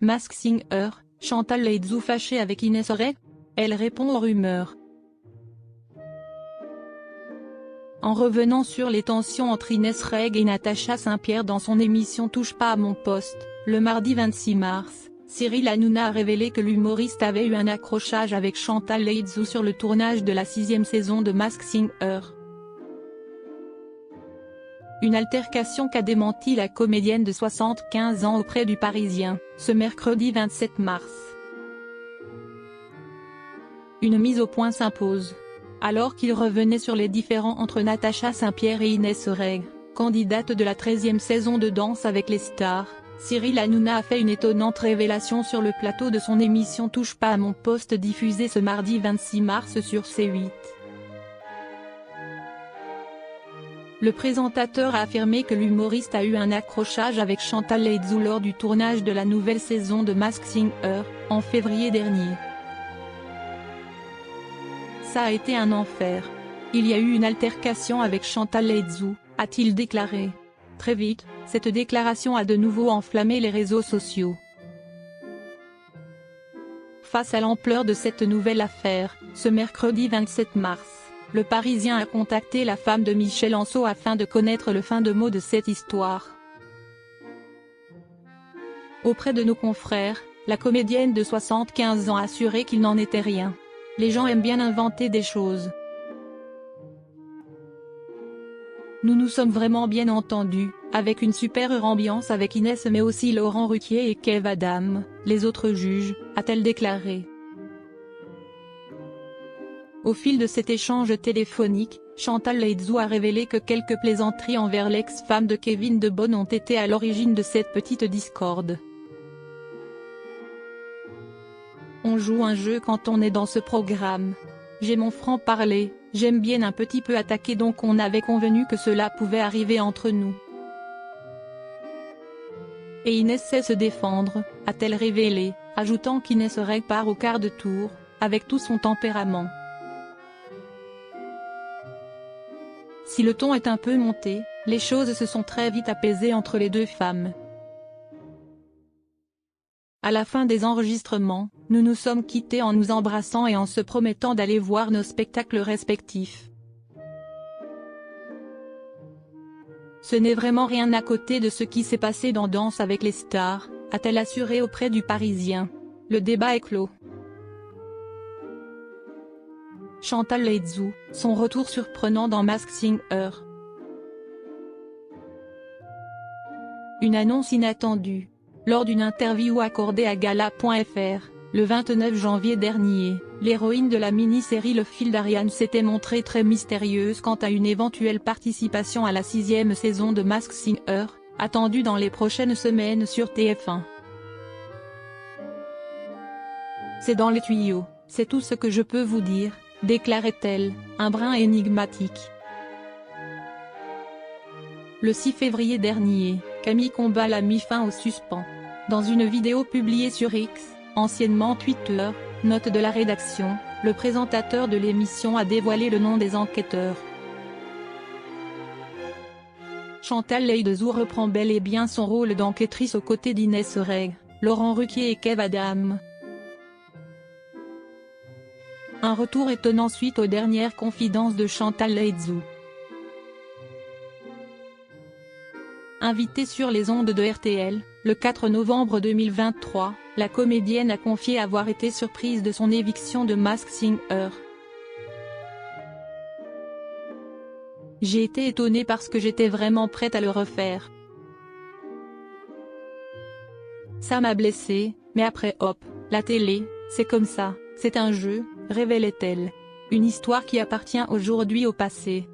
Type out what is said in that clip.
Masked Singer, Chantal Laizou fâchée avec Inès Reg? Elle répond aux rumeurs. En revenant sur les tensions entre Inès Reg et Natacha Saint-Pierre dans son émission Touche pas à mon poste, le mardi 26 mars, Cyril Hanouna a révélé que l'humoriste avait eu un accrochage avec Chantal Laizou sur le tournage de la 6e saison de Masked Singer. Une altercation qu'a démenti la comédienne de 75 ans auprès du Parisien, ce mercredi 27 mars. Une mise au point s'impose. Alors qu'il revenait sur les différends entre Natacha Saint-Pierre et Inès Reg, candidate de la 13e saison de Danse avec les stars, Cyril Hanouna a fait une étonnante révélation sur le plateau de son émission Touche pas à mon poste diffusée ce mardi 26 mars sur C8. Le présentateur a affirmé que l'humoriste a eu un accrochage avec Chantal Laizou lors du tournage de la nouvelle saison de Masked Singer, en février dernier. Ça a été un enfer. Il y a eu une altercation avec Chantal Laizou, a-t-il déclaré. Très vite, cette déclaration a de nouveau enflammé les réseaux sociaux. Face à l'ampleur de cette nouvelle affaire, ce mercredi 27 mars, le Parisien a contacté la femme de Michel Anceau afin de connaître le fin de mot de cette histoire. Auprès de nos confrères, la comédienne de 75 ans a assuré qu'il n'en était rien. Les gens aiment bien inventer des choses. Nous nous sommes vraiment bien entendus, avec une super ambiance avec Inès mais aussi Laurent Ruquier et Kev Adam, les autres juges, a-t-elle déclaré. Au fil de cet échange téléphonique, Chantal Laizou a révélé que quelques plaisanteries envers l'ex-femme de Kevin De Bonne ont été à l'origine de cette petite discorde. On joue un jeu quand on est dans ce programme. J'ai mon franc-parler, j'aime bien un petit peu attaquer donc on avait convenu que cela pouvait arriver entre nous. Et Inès sait se défendre, a-t-elle révélé, ajoutant qu'Inès Reg part au quart de tour, avec tout son tempérament. Si le ton est un peu monté, les choses se sont très vite apaisées entre les deux femmes. À la fin des enregistrements, nous nous sommes quittés en nous embrassant et en se promettant d'aller voir nos spectacles respectifs. Ce n'est vraiment rien à côté de ce qui s'est passé dans Danse avec les stars, a-t-elle assuré auprès du Parisien. Le débat est clos. Chantal Laizou, son retour surprenant dans Masked Singer. Une annonce inattendue. Lors d'une interview accordée à Gala.fr, le 29 janvier dernier, l'héroïne de la mini-série Le Fil d'Ariane s'était montrée très mystérieuse quant à une éventuelle participation à la 6e saison de Masked Singer, attendue dans les prochaines semaines sur TF1. C'est dans les tuyaux, c'est tout ce que je peux vous dire, déclarait-elle, un brin énigmatique. Le 6 février dernier, Camille Combal a mis fin au suspens. Dans une vidéo publiée sur X, anciennement Twitter, note de la rédaction, le présentateur de l'émission a dévoilé le nom des enquêteurs. Chantal Laizou reprend bel et bien son rôle d'enquêtrice aux côtés d'Inès Reg, Laurent Ruquier et Kev Adam. Un retour étonnant suite aux dernières confidences de Chantal Laizou. Invitée sur les ondes de RTL, le 4 novembre 2023, la comédienne a confié avoir été surprise de son éviction de Masked Singer. J'ai été étonnée parce que j'étais vraiment prête à le refaire. Ça m'a blessée, mais après hop, la télé, c'est comme ça, c'est un jeu, révélait-elle. Une histoire qui appartient aujourd'hui au passé.